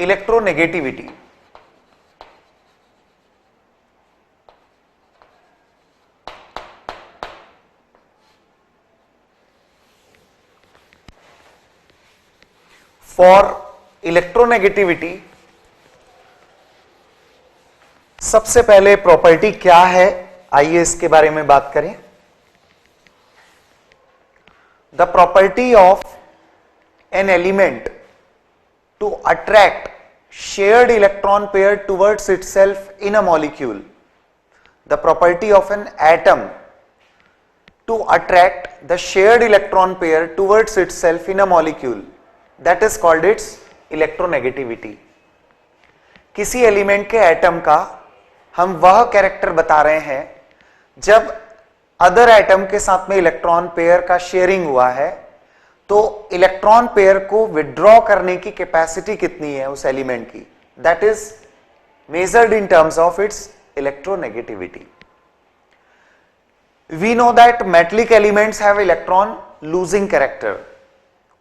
Electronegativity. For electronegativity सबसे पहले property क्या है, आइए इसके बारे में बात करें। The property of an element to attract shared electron pair towards itself in a molecule. The property of an atom to attract the shared electron pair towards itself in a molecule, that is called its electronegativity. किसी element के atom का हम वह character बता रहे हैं जब other atom के साथ में इलेक्ट्रॉन पेयर का शेयरिंग हुआ है तो इलेक्ट्रॉन पेयर को विड्रॉ करने की कैपेसिटी कितनी है उस एलिमेंट की, that is measured in terms of its electronegativity. We know that metallic elements have electron losing character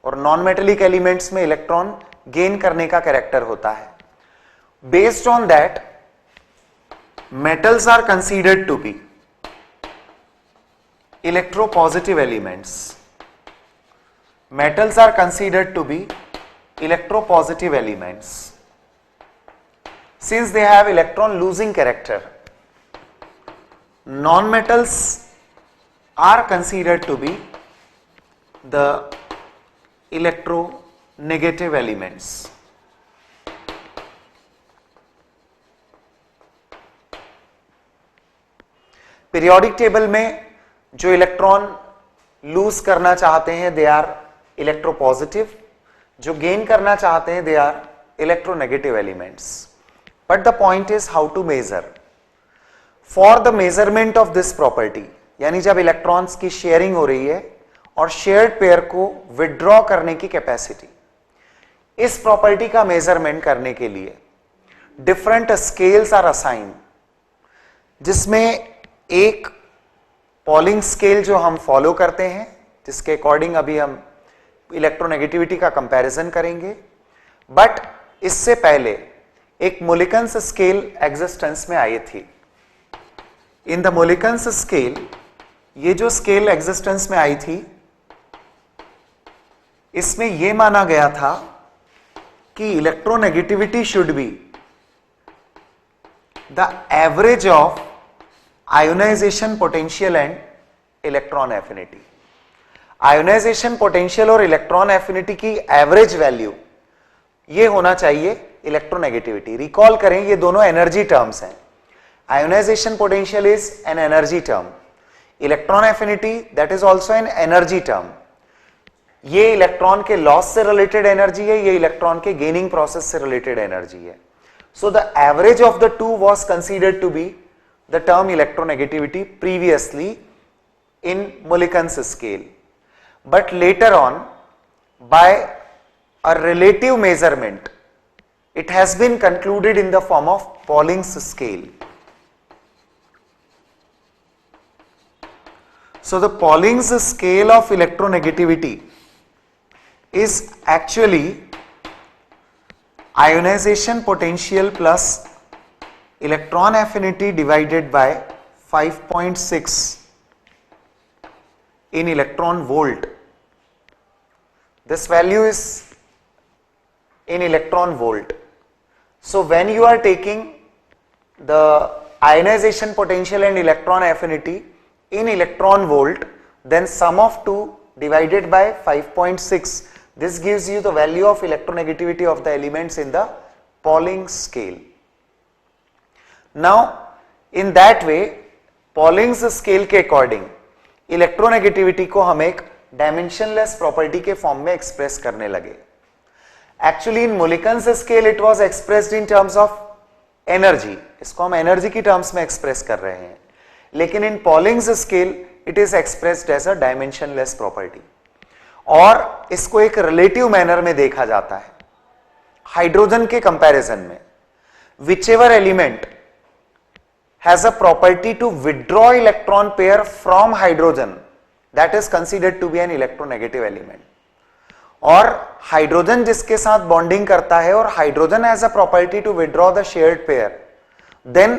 और नॉन मेटेलिक एलिमेंट्स में इलेक्ट्रॉन गेन करने का कैरेक्टर होता है। Based on that metals are considered to be electropositive elements. Metals are considered to be electropositive elements since they have electron losing character. Non-metals are considered to be the electronegative elements. Periodic table में जो electron lose करना चाहते हैं they are electropositive, जो gain करना चाहते हैं they are electronegative elements. But the point is how to measure. For the measurement of this property, यानी जब इलेक्ट्रॉन्स की शेयरिंग हो रही है और शेयर्ड पेयर को विड्रॉ करने की कैपेसिटी, इस प्रॉपर्टी का मेजरमेंट करने के लिए डिफरेंट स्केल्स आर असाइन, जिसमें एक पॉलिंग स्केल जो हम फॉलो करते हैं जिसके अकॉर्डिंग अभी हम इलेक्ट्रोनेगेटिविटी का कंपैरिजन करेंगे, बट इससे पहले एक मोलिकन्स स्केल एग्जिस्टेंस में आई थी। इन द मोलिकन्स स्केल, ये जो स्केल एग्जिस्टेंस में आई थी इसमें यह माना गया था कि electronegativity should be the average of ionization potential and electron affinity. Ionization potential और इलेक्ट्रॉन एफिनिटी की एवरेज वैल्यू ये होना चाहिए इलेक्ट्रोनेगेटिविटी। रिकॉल करें, ये दोनों एनर्जी टर्म्स हैं। Ionization potential is an energy term, electron affinity that is also an energy term. ये इलेक्ट्रॉन के लॉस से रिलेटेड एनर्जी है, ये इलेक्ट्रॉन के गेनिंग प्रोसेस से रिलेटेड एनर्जी है। So the average of the two was considered to be the term electronegativity previously in Mulliken's scale, but later on by a relative measurement it has been concluded in the form of Pauling's scale. So the Pauling's scale of electronegativity is actually ionization potential plus electron affinity divided by 5.6 in electron volt. This value is in electron volt. So when you are taking the ionization potential and electron affinity in electron volt, then sum of 2 divided by 5.6, this gives you the value of electronegativity of the elements in the Pauling scale. Now in that way Pauling's scale के according electronegativity को हम एक dimensionless property के form में express करने लगे। Actually in Mulliken's scale it was expressed in terms of energy, इसको हम एनर्जी की टर्म्स में एक्सप्रेस कर रहे हैं, लेकिन in Pauling's scale it is expressed as a dimensionless property और इसको एक रिलेटिव मैनर में देखा जाता है। हाइड्रोजन के कंपैरिजन में whichever element has a property to withdraw electron pair from hydrogen, that is considered to be an electronegative element. और हाइड्रोजन जिसके साथ बॉन्डिंग करता है और hydrogen has a property to withdraw the shared pair, then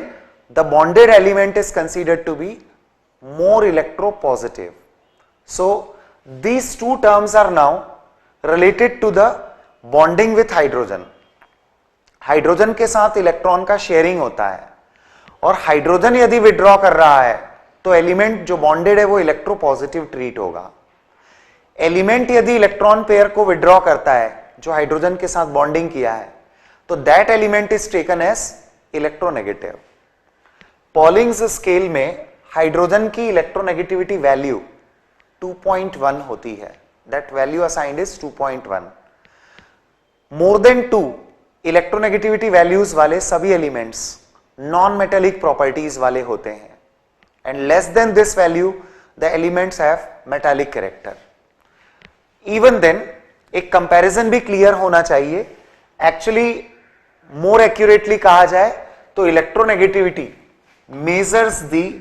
the bonded element is considered to be more electropositive. So these two terms are now related to the bonding with hydrogen. Hydrogen के साथ electron का sharing होता है और hydrogen यदि withdraw कर रहा है तो एलिमेंट जो बॉन्डेड है वो इलेक्ट्रोपॉजिटिव ट्रीट होगा. एलिमेंट यदि इलेक्ट्रॉन पेयर को विड्रॉ करता है जो हाइड्रोजन के साथ बॉन्डिंग किया है तो that element is taken as electronegative. Pauling's scale में हाइड्रोजन की इलेक्ट्रोनेगेटिविटी वैल्यू 2.1 होती है. That value assigned is 2.1. More than 2 electronegativity values वाले सभी एलिमेंट्स नॉन मेटेलिक प्रॉपर्टीज वाले होते हैं and less than this value the elements have metallic character. Even then एक कंपैरिजन भी क्लियर होना चाहिए. एक्चुअली मोर एक्यूरेटली कहा जाए तो electronegativity measures the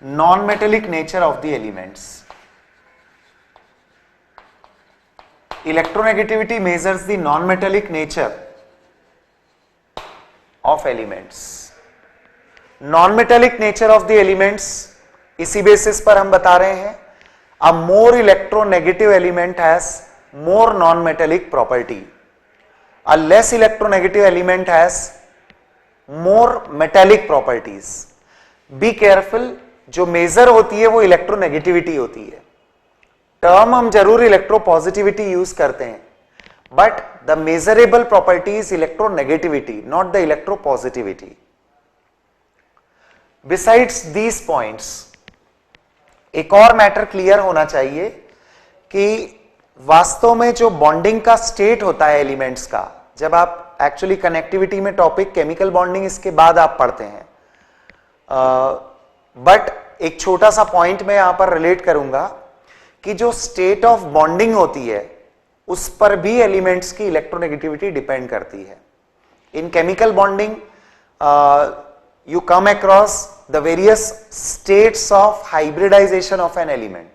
non-metallic nature of the elements. Electronegativity measures the non-metallic nature of elements. Non-metallic nature of the elements इसी basis पर हम बता रहे हैं a more electronegative element has more non-metallic property. A less electronegative element has more metallic properties. Be careful, जो major होती है वो इलेक्ट्रोनेगेटिविटी होती है. टर्म हम जरूर इलेक्ट्रोपॉजिटिविटी यूज करते हैं but the measurable property is electronegativity not the electropositivity. Besides these points एक और मैटर क्लियर होना चाहिए कि वास्तव में जो बॉन्डिंग का स्टेट होता है एलिमेंट्स का, जब आप एक्चुअली कनेक्टिविटी में टॉपिक केमिकल बॉन्डिंग इसके बाद आप पढ़ते हैं, बट एक छोटा सा पॉइंट मैं यहां पर रिलेट करूंगा कि जो स्टेट ऑफ बॉन्डिंग होती है उस पर भी एलिमेंट्स की इलेक्ट्रोनेगेटिविटी डिपेंड करती है. In chemical bonding you come across the various states of hybridization of an element.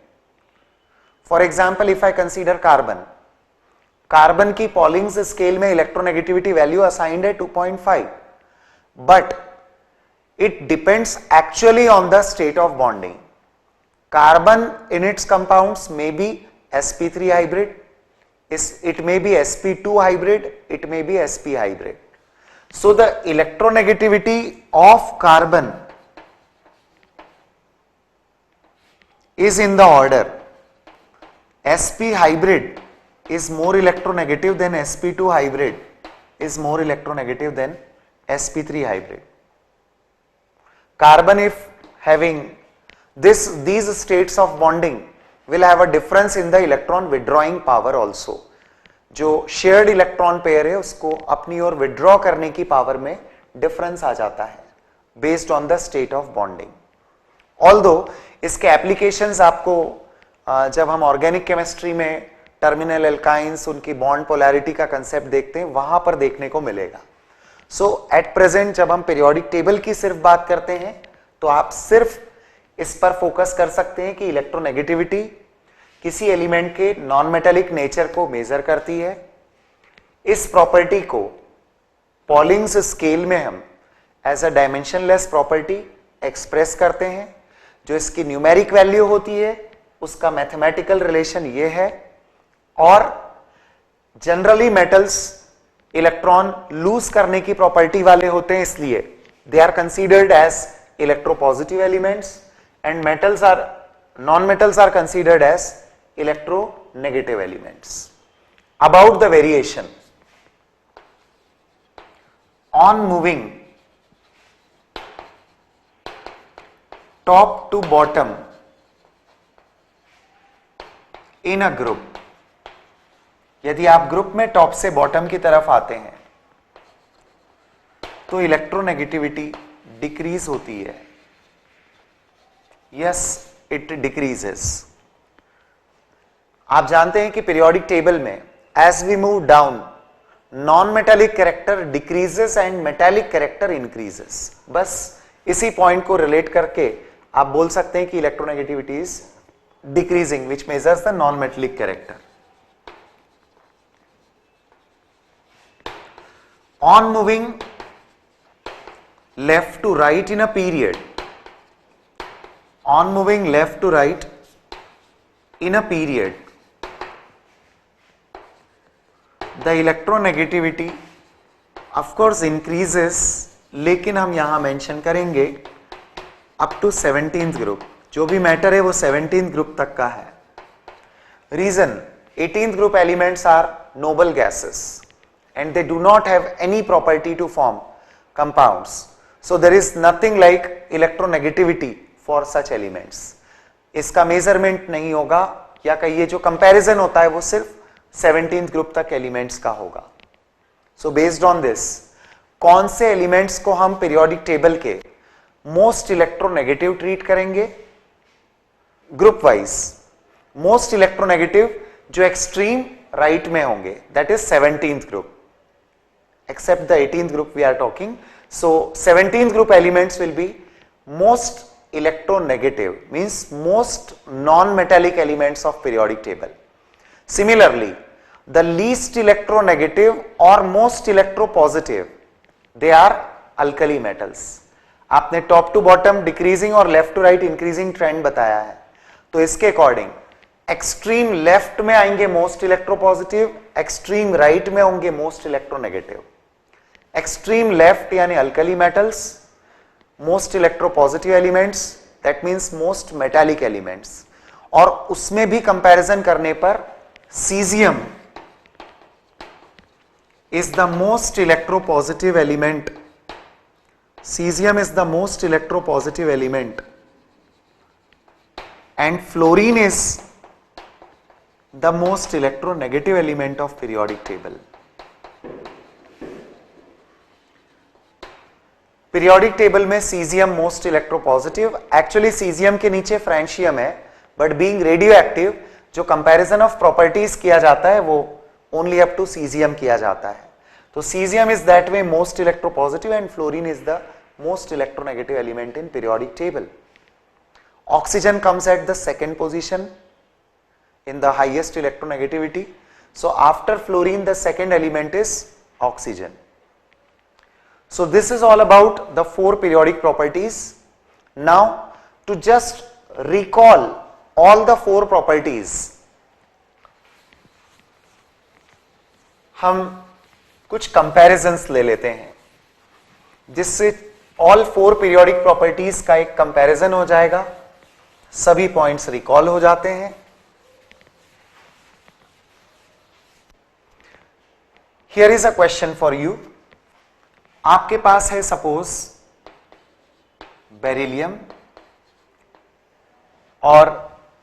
For example if I consider carbon, carbon की पॉलिंग्स स्केल में इलेक्ट्रोनेगेटिविटी वैल्यू असाइंड है 2.5 but it depends actually on the state of bonding. Carbon in its compounds may be sp3 hybrid, it may be sp2 hybrid, it may be sp hybrid. So the electronegativity of carbon is in the order sp hybrid is more electronegative than sp2 hybrid is more electronegative than sp3 hybrid. Carbon, if having these states of bonding, will have a difference in the electron withdrawing power also. जो shared electron pair है उसको अपनी ओर withdraw करने की power में difference आ जाता है based on the state of bonding. Although इसके applications आपको जब हम organic chemistry में terminal alkynes उनकी bond polarity का concept देखते हैं वहां पर देखने को मिलेगा. सो एट प्रेजेंट जब हम पीरियोडिक टेबल की सिर्फ बात करते हैं तो आप सिर्फ इस पर फोकस कर सकते हैं कि इलेक्ट्रोनेगेटिविटी किसी एलिमेंट के नॉन मेटेलिक नेचर को मेजर करती है. इस प्रॉपर्टी को पॉलिंग्स स्केल में हम as a dimensionless property express करते हैं. जो इसकी न्यूमेरिक वैल्यू होती है उसका मैथमेटिकल रिलेशन ये है. और जनरली मेटल्स इलेक्ट्रॉन लूज करने की प्रॉपर्टी वाले होते हैं, इसलिए they are considered as electropositive elements and metals are non metals are considered as electronegative elements. About the variation on moving top to bottom in a group, यदि आप group में top से बॉटम की तरफ आते हैं तो इलेक्ट्रोनेगेटिविटी डिक्रीज होती है. Yes, it decreases. आप जानते हैं कि पीरियोडिक टेबल में as we move down non metallic character decreases and metallic character increases. बस इसी पॉइंट को रिलेट करके आप बोल सकते हैं कि electronegativity is decreasing, which measures the non-metallic character. On moving left to right in a period, on moving left to right in a period, the electronegativity of course increases, लेकिन हम यहां मेंशन करेंगे अप टू 17th ग्रुप. जो भी matter है वो 17th group तक का है. Reason, 18th group elements are noble gases and they do not have any property to form compounds, so there is nothing like electronegativity for such elements. इसका measurement नहीं होगा, या कहिए जो कंपैरिजन होता है वो सिर्फ 17th ग्रुप तक एलिमेंट्स का होगा. सो बेस्ड ऑन दिस, कौन से एलिमेंट्स को हम पीरियोडिक टेबल के मोस्ट इलेक्ट्रोनेगेटिव ट्रीट करेंगे? ग्रुप वाइज मोस्ट इलेक्ट्रोनेगेटिव जो एक्सट्रीम राइट में होंगे, that is 17th group, except the 18th group we are talking. So 17th group elements will be most electronegative, means most non-metallic elements of periodic table. Similarly, the least electronegative or most electropositive, they are alkali metals. आपने top to bottom decreasing और left to right increasing trend बताया है, तो इसके according extreme left में आएंगे most electropositive, extreme right में होंगे मोस्ट इलेक्ट्रोनेगेटिव. एक्सट्रीम लेफ्ट यानी alkali metals, most electropositive elements, that means most metallic elements. और उसमें भी कंपैरिजन करने पर caesium is the most electropositive element. Cesium is the most electropositive element and fluorine is the most electronegative element of periodic table. Periodic table में cesium most electropositive, actually cesium के नीचे francium है, but being radioactive जो comparison of properties किया जाता है वो only up to cesium किया जाता है. तो cesium is that way most electropositive and fluorine is the most electronegative element in periodic table. Oxygen comes at the second position in the highest electronegativity. So after fluorine the second element is oxygen. So this is all about the four periodic properties. Now to just recall all the four properties, हम कुछ comparisons ले लेते हैं जिससे all four periodic properties का एक comparison हो जाएगा, सभी पॉइंट्स रिकॉल हो जाते हैं. Here is a question for you. आपके पास है सपोज बेरिलियम, और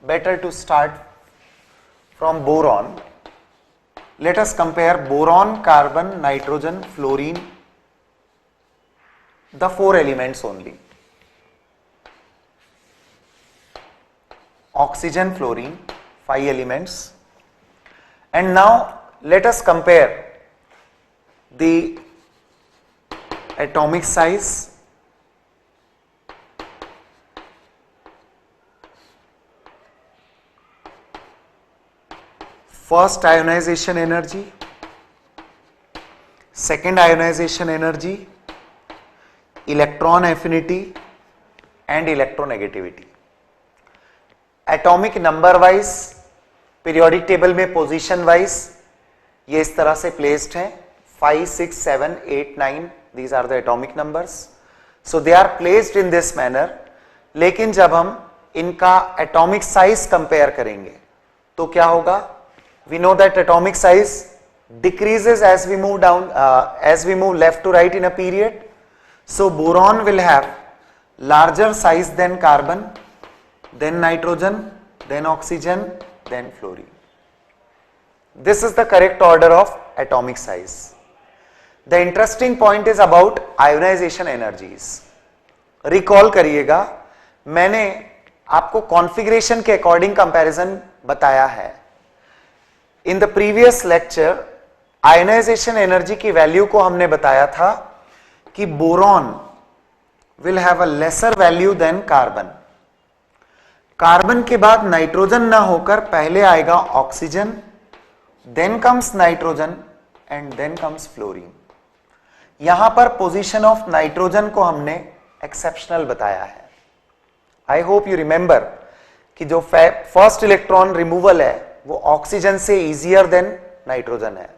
better to start from boron. Let us compare boron, carbon, nitrogen, fluorine, the four elements only. Oxygen, fluorine, 5 elements. And now let us compare the atomic size, first ionization energy, second ionization energy, electron affinity and electronegativity. Atomic number wise periodic table में position wise ये इस तरह से placed हैं, 5, 6, 7, 8, 9, these are the atomic numbers. So they are placed in this manner. लेकिन जब हम इनका एटॉमिक साइज कंपेयर करेंगे तो क्या होगा? We know that atomic size decreases as we move down, as we move left to right in a period. So boron will have larger size than carbon, then nitrogen, then oxygen, then fluorine. This is the correct order of atomic size. The interesting point is about ionization energies. Recall करिएगा, मैंने आपको configuration के according comparison बताया है. In the previous lecture, ionization energy की value को हमने बताया था कि boron will have a lesser value than carbon. Carbon के बाद नाइट्रोजन ना होकर पहले आएगा oxygen, then comes nitrogen and then comes fluorine. यहां पर पोजीशन ऑफ नाइट्रोजन को हमने एक्सेप्शनल बताया है। आई होप यू रिमेंबर कि जो फर्स्ट इलेक्ट्रॉन रिमूवल है वो ऑक्सीजन से इजियर देन नाइट्रोजन है।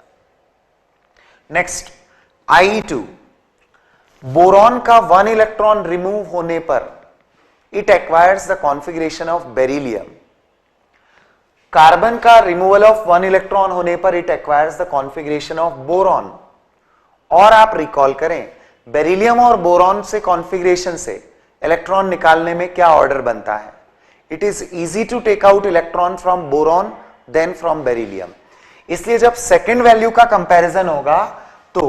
नेक्स्ट I2, बोरॉन का 1 इलेक्ट्रॉन रिमूव होने पर it acquires the configuration of beryllium. Carbon का रिमूवल ऑफ 1 इलेक्ट्रॉन होने पर it acquires the configuration of boron. और आप रिकॉल करें बेरिलियम और बोरॉन से कॉन्फ़िगरेशन से इलेक्ट्रॉन निकालने में क्या ऑर्डर बनता है? It is easy to take out electron from boron then from beryllium. इसलिए जब सेकेंड वैल्यू का कंपैरिजन होगा तो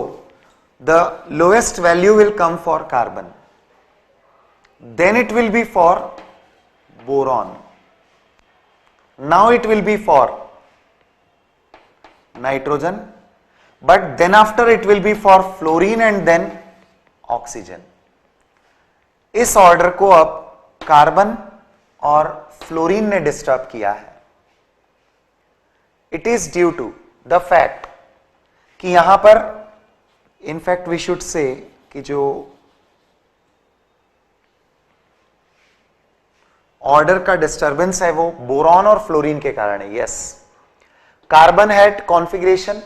the lowest value will come for carbon, then it will be for boron, now it will be for nitrogen, but then after it will be for fluorine and then oxygen। इस order को अब carbon और fluorine ने disturb किया है। It is due to the fact कि यहां पर इनफैक्ट वी शुड से कि जो ऑर्डर का डिस्टर्बेंस है वो बोरॉन और फ्लोरीन के कारण है। Yes, carbon had configuration,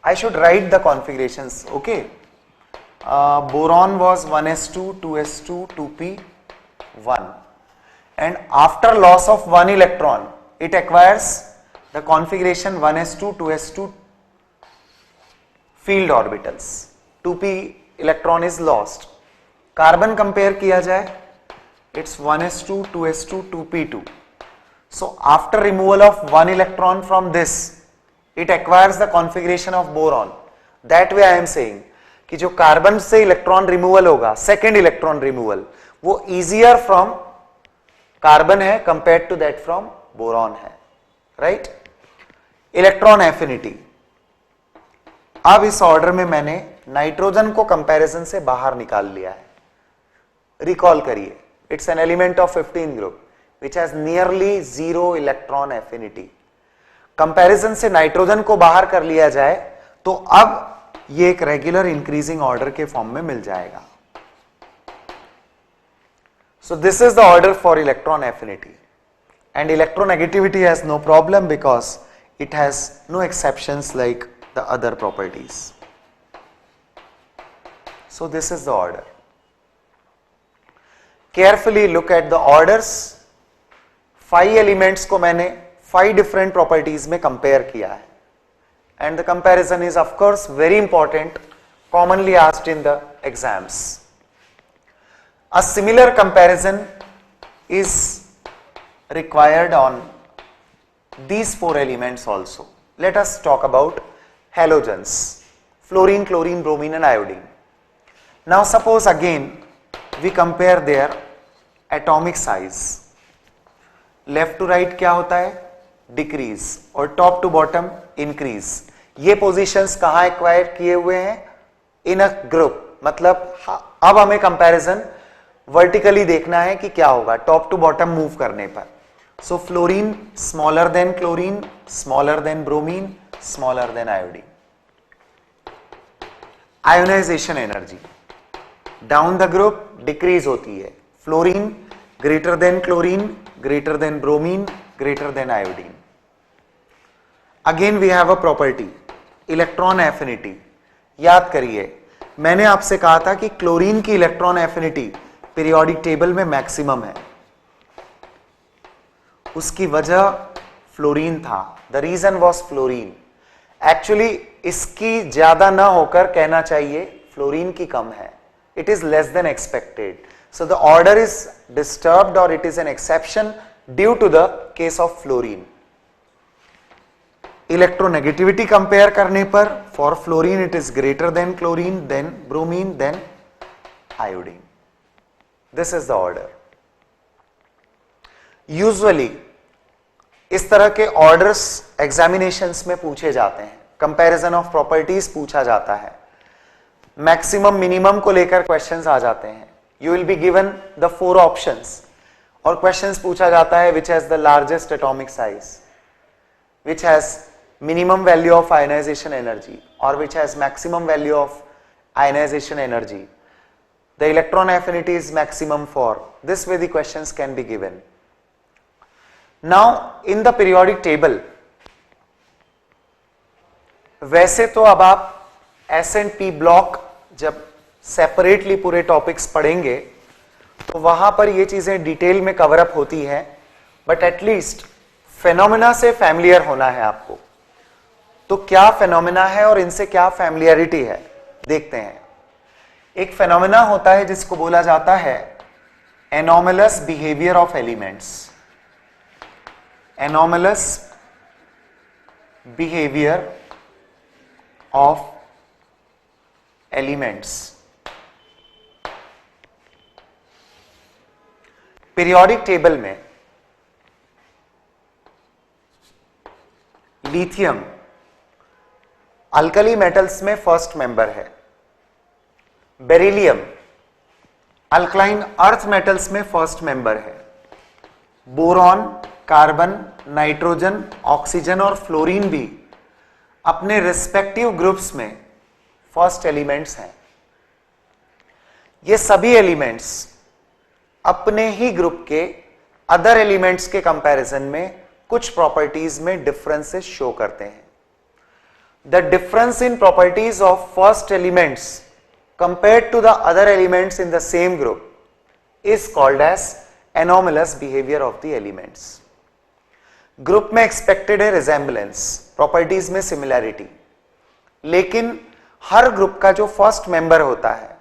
I should write the configurations, okay. Boron was 1s2 2s2 2p1 and after loss of 1 electron it acquires the configuration 1s2 2s2 field orbitals, 2p electron is lost। Carbon compare किया जाए it's 1s2 2s2 2p2, so after removal of 1 electron from this it acquires the configuration of boron। that way I am saying कि जो carbon से electron removal होगा, second electron removal, वो easier from carbon है compare to that from boron है, right. Electron affinity, अब इस order में मैंने नाइट्रोजन को कंपैरिजन से बाहर निकाल लिया है। रिकॉल करिए, it's an element of 15 group which has nearly 0 electron affinity। Comparison से नाइट्रोजन को बाहर कर लिया जाए तो अब ये एक रेगुलर इंक्रीजिंग ऑर्डर के फॉर्म में मिल जाएगा। So this is the order for electron affinity and electronegativity has no problem because it has no exceptions like the other properties। So this is the order। Carefully look at the orders। 5 elements को मैंने 5 different properties में compare किया है and the comparison is of course very important, commonly asked in the exams। A similar comparison is required on these 4 elements also। Let us talk about halogens, fluorine, chlorine, bromine and iodine। Now suppose again we compare their atomic size। Left to right क्या होता है? Decrease, और top to bottom increase. ये positions कहां acquire किए हुए हैं? In a group. मतलब अब हमें कंपैरिजन वर्टिकली देखना है कि क्या होगा टॉप टू बॉटम मूव करने पर। So fluorine smaller than chlorine, smaller than bromine, smaller than iodine. Ionisation energy down the group decrease होती है। Fluorine greater than chlorine, greater than bromine, greater than iodine. Again we have a property electron affinity. याद करिए मैंने आपसे कहा था कि chlorine की इलेक्ट्रॉन एफिनिटी पीरियोडिक टेबल में मैक्सिमम है। उसकी वजह फ्लोरीन था, the reason was fluorine. Actually इसकी ज्यादा ना होकर कहना चाहिए फ्लोरीन की कम है। It is less than expected, so the order is disturbed or it is an exception due to the case of fluorine। Electronegativity compare करने पर for fluorine it is greater than chlorine, then bromine, then iodine. This is the order. Usually इस तरह के orders examinations में पूछे जाते हैं, comparison of properties पूछा जाता है, मैक्सिमम मिनिमम को लेकर क्वेश्चंस आ जाते हैं। You will be given the 4 options और क्वेश्चंस पूछा जाता है which has the largest atomic size, which has minimum value of ionisation energy और which has maximum value of ionisation energy, the electron affinity is maximum for. This way the questions can be given. Now in the periodic table, वैसे तो अब आप S&P block जब separately पूरे topics पढ़ेंगे तो वहां पर ये चीजें डिटेल में कवर अप होती है, बट एटलीस्ट फेनोमेना से फैमिलियर होना है आपको. तो क्या फेनोमेना है और इनसे क्या फैमिलियरिटी है देखते हैं. एक फेनोमेना होता है जिसको बोला जाता है anomalous behaviour of elements. Anomalous behaviour of elements. Periodic table में लिथियम अल्कली मेटल्स में फर्स्ट मेंबर है. बेरिलियम अल्कलाइन अर्थ मेटल्स में फर्स्ट मेंबर है. बोरॉन, कार्बन, नाइट्रोजन, ऑक्सीजन और फ्लोरीन भी अपने रिस्पेक्टिव ग्रुप्स में फर्स्ट एलिमेंट्स हैं. ये सभी एलिमेंट्स अपने ही ग्रुप के अदर एलिमेंट्स के कंपैरिजन में कुछ प्रॉपर्टीज में डिफरेंसेस शो करते हैं. The difference in properties of first elements compared to the other elements in the same group is called as anomalous behavior of the elements. Group में expected है resemblance, properties में similarity, लेकिन हर group का जो first member होता है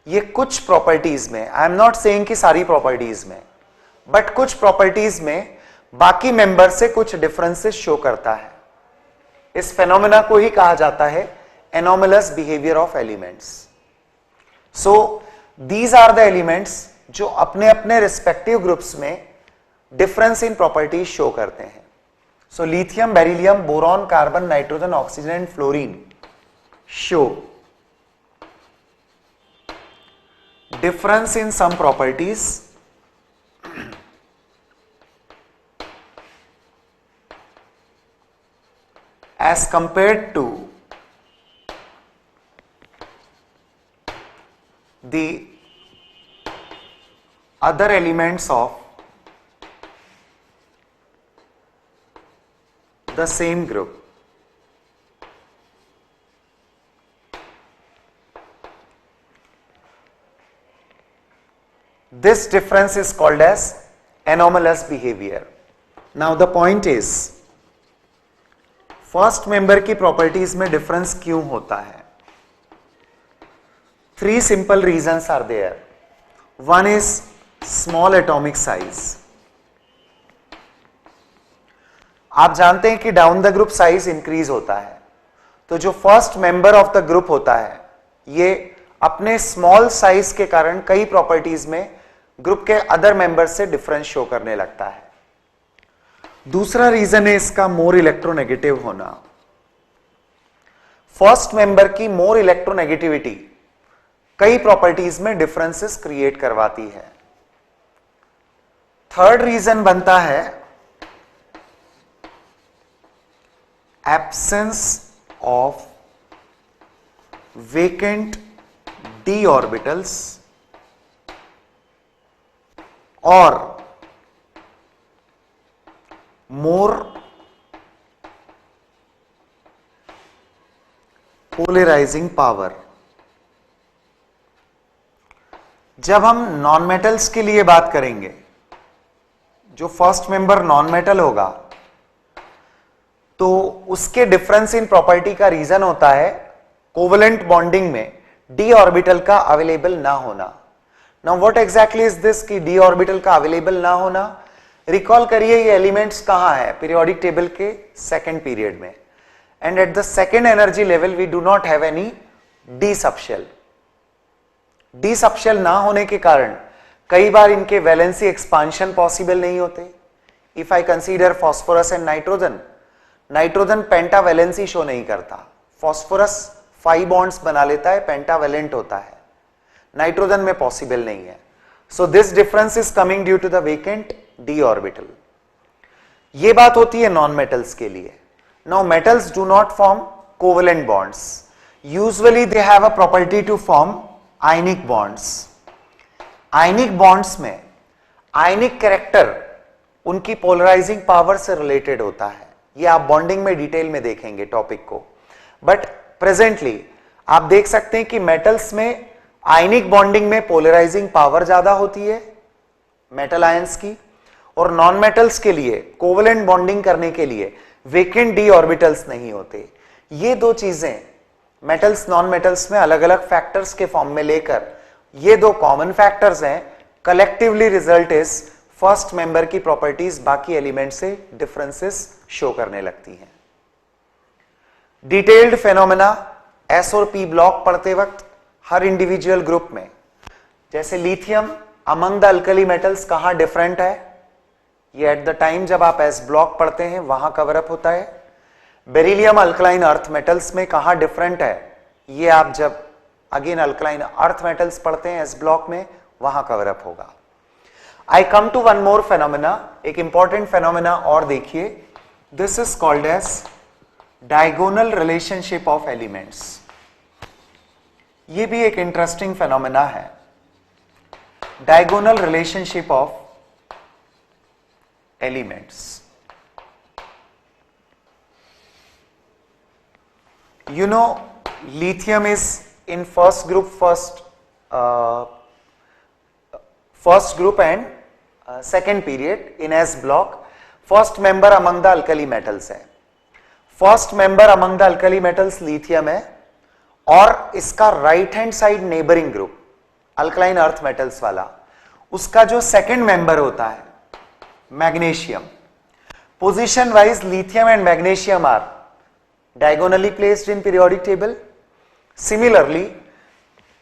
ये कुछ प्रॉपर्टीज में, आई एम नॉट सेइंग कि सारी प्रॉपर्टीज में, बट कुछ प्रॉपर्टीज में बाकी मेंबर से कुछ डिफरेंसेस शो करता है. इस फेनोमेना को ही कहा जाता है anomalous behaviour of elements. So these are the elements जो अपने अपने रिस्पेक्टिव ग्रुप्स में डिफरेंस इन प्रॉपर्टीज शो करते हैं. So lithium, beryllium, boron, carbon, nitrogen, oxygen and fluorine show difference in some properties as compared to the other elements of the same group. This difference is called as anomalous behavior. Now the point is, first member की properties में difference क्यों होता है? 3 simple reasons are there. One is small atomic size. आप जानते हैं कि down the group size increase होता है, तो जो first member of the group होता है ये अपने स्मॉल साइज के कारण कई प्रॉपर्टीज में ग्रुप के अदर मेंबर से डिफरेंस शो करने लगता है. दूसरा रीजन है इसका मोर इलेक्ट्रोनेगेटिव होना. फर्स्ट मेंबर की मोर इलेक्ट्रोनेगेटिविटी कई प्रॉपर्टीज में डिफरेंसेस क्रिएट करवाती है. थर्ड रीजन बनता है absence of vacant D orbitals और मोर पोलराइजिंग पावर. जब हम नॉन मेटल्स के लिए बात करेंगे, जो फर्स्ट मेंबर नॉन मेटल होगा तो उसके डिफरेंस इन प्रॉपर्टी का रीजन होता है कोवेलेंट बॉन्डिंग में डी ऑर्बिटल का अवेलेबल ना होना. Now what exactly is this कि डी ऑर्बिटल का अवेलेबल ना होना? रिकॉल करिए ये एलिमेंट्स कहां है? पीरियोडिक टेबल के सेकंड पीरियड में, and at the second energy level we do not have any D subshell. D subshell ना होने के कारण कई बार इनके वैलेंसी एक्सपांशन पॉसिबल नहीं होते. If I consider phosphorus and nitrogen, nitrogen pentavalency show नहीं करता. फॉस्फोरस 5 बॉन्ड्स बना लेता है, पेंटावैलेंट होता है. नाइट्रोजन में पॉसिबल नहीं है. So this difference is coming due to the vacant d orbital. ये बात होती है नॉन मेटल्स के लिए. Now metals do not form covalent bonds. Usually they have a property to form ionic bonds. Ionic bonds में ionic character उनकी polarising power से related होता है. ये आप बॉन्डिंग में डिटेल में देखेंगे टॉपिक को. बट प्रेजेंटली आप देख सकते हैं कि मेटल्स में आयनिक बॉन्डिंग में पोलराइजिंग पावर ज्यादा होती है मेटल आयंस की, और नॉन मेटल्स के लिए कोवेलेंट बॉन्डिंग करने के लिए वेकेंट डी ऑर्बिटल्स नहीं होते. ये दो चीजें मेटल्स नॉन मेटल्स में अलग अलग फैक्टर्स के फॉर्म में लेकर, ये दो कॉमन फैक्टर्स हैं. Collectively result is first member की प्रॉपर्टीज बाकी एलिमेंट से डिफरेंसेस शो करने लगती हैं. डिटेल्ड फेनोमेना एस और पी ब्लॉक पढ़ते वक्त हर इंडिविजुअल ग्रुप में, जैसे lithium among the alkali metals कहां डिफरेंट है, ये एट द टाइम जब आप एस ब्लॉक पढ़ते हैं वहां कवर अप होता है. बेरिलियम अल्कलाइन अर्थ मेटल्स में कहां डिफरेंट है, ये आप जब अगेन अल्कलाइन अर्थ मेटल्स पढ़ते हैं एस ब्लॉक में वहां कवर अप होगा. I come to one more phenomena, एक इंपॉर्टेंट फेनोमेना और देखिए. This is called as diagonal relationship of elements. ये भी एक इंटरेस्टिंग फेनोमेना है. Diagonal relationship of elements. You know, lithium is in first group and second period in S block. First member among the alkali metals है. First member among the alkali metals lithium है, और इसका right hand side neighbouring group alkaline earth metals वाला, उसका जो second member होता है magnesium. Position wise lithium and magnesium are diagonally placed in periodic table. Similarly,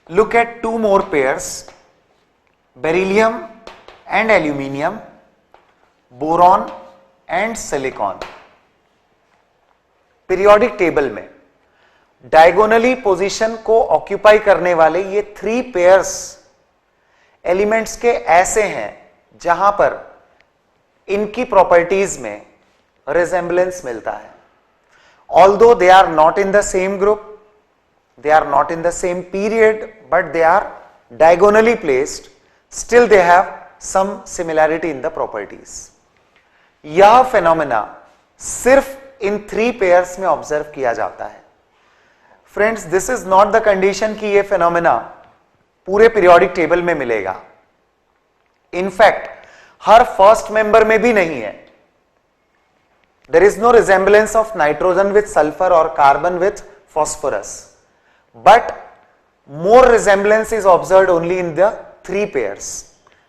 look at two more pairs, beryllium and aluminium, boron and silicon. Periodic table में diagonally position को occupy करने वाले ये three pairs elements के ऐसे हैं जहां पर इनकी properties में resemblance मिलता है. Although they are not in the same group, they are not in the same period, but they are diagonally placed, still they have some similarity in the properties. यह phenomena सिर्फ इन three pairs में observe किया जाता है. Friends, this is not the condition कि यह phenomena पूरे periodic table में मिलेगा. इनफैक्ट हर फर्स्ट मेंबर में भी नहीं है. There is no resemblance of nitrogen with sulfur or carbon with phosphorus, but more resemblance is observed only in the three pairs.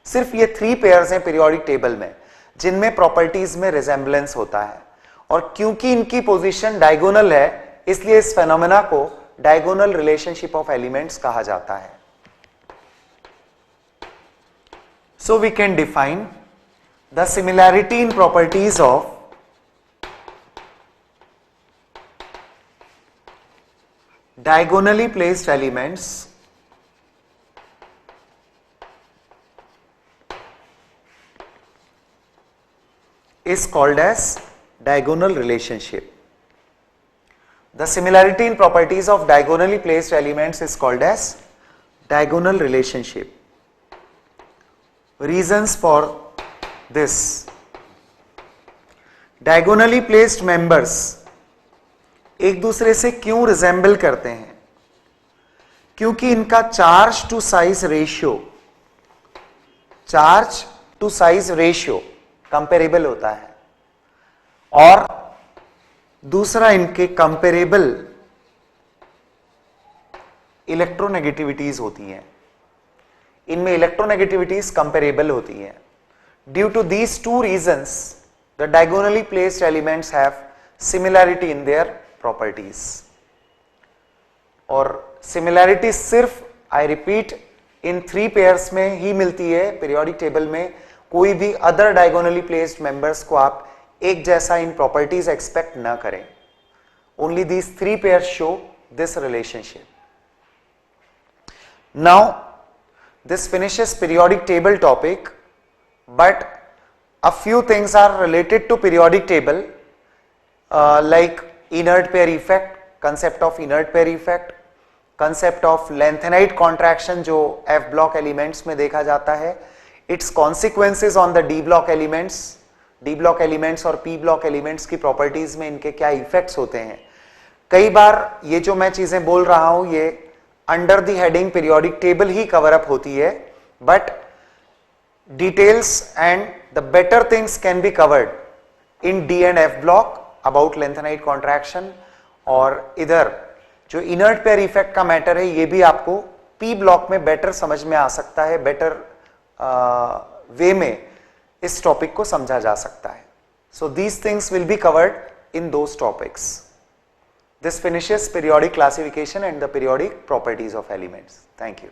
सिर्फ ये थ्री पेयर्स हैं पीरियोडिक टेबल में जिनमें प्रॉपर्टीज में रिजेंबलेंस होता है, और क्योंकि इनकी पोजीशन डायगोनल है इसलिए इस फेनोमेना को डायगोनल रिलेशनशिप ऑफ एलिमेंट्स कहा जाता है. So we can define the similarity in properties of diagonally placed elements is called as diagonal relationship. The similarity in properties of diagonally placed elements is called as diagonal relationship. Reasons for this: diagonally placed members एक दूसरे से क्यों resemble करते हैं? क्योंकि इनका charge to size ratio comparable होता है, और दूसरा इनके कंपेरेबल इलेक्ट्रोनेगेटिविटीज होती हैं. इनमें इलेक्ट्रोनेगेटिविटीज कंपेरेबल होती हैं. Due to these two reasons the diagonally placed elements have similarity in their properties. और सिमिलैरिटी सिर्फ, I repeat, in three pairs में ही मिलती है पीरियोडिक टेबल में. कोई भी अदर डायगोनली प्लेस्ड मेंबर्स को आप एक जैसा इन प्रॉपर्टीज एक्सपेक्ट ना करें. Only these three pairs show this relationship. Now This finishes periodic table topic, but a few things are related to periodic table, like inert pair effect, concept of inert pair effect, concept of lengthenite contraction जो F block elements में देखा जाता है, its consequences on the D block elements और P block elements की properties में इनके क्या effects होते हैं. कई बार ये जो मैं चीजें बोल रहा हूं ये under the heading periodic table he cover up होती है, but details and the better things can be covered in D and F block about lanthanide contraction, और इधर जो इनर्ट पेयर इफेक्ट का मैटर है ये भी आपको पी ब्लॉक में बेटर समझ में आ सकता है, बेटर वे में इस टॉपिक को समझा जा सकता है. So these things will be covered in those topics. This finishes periodic classification and the periodic properties of elements. Thank you.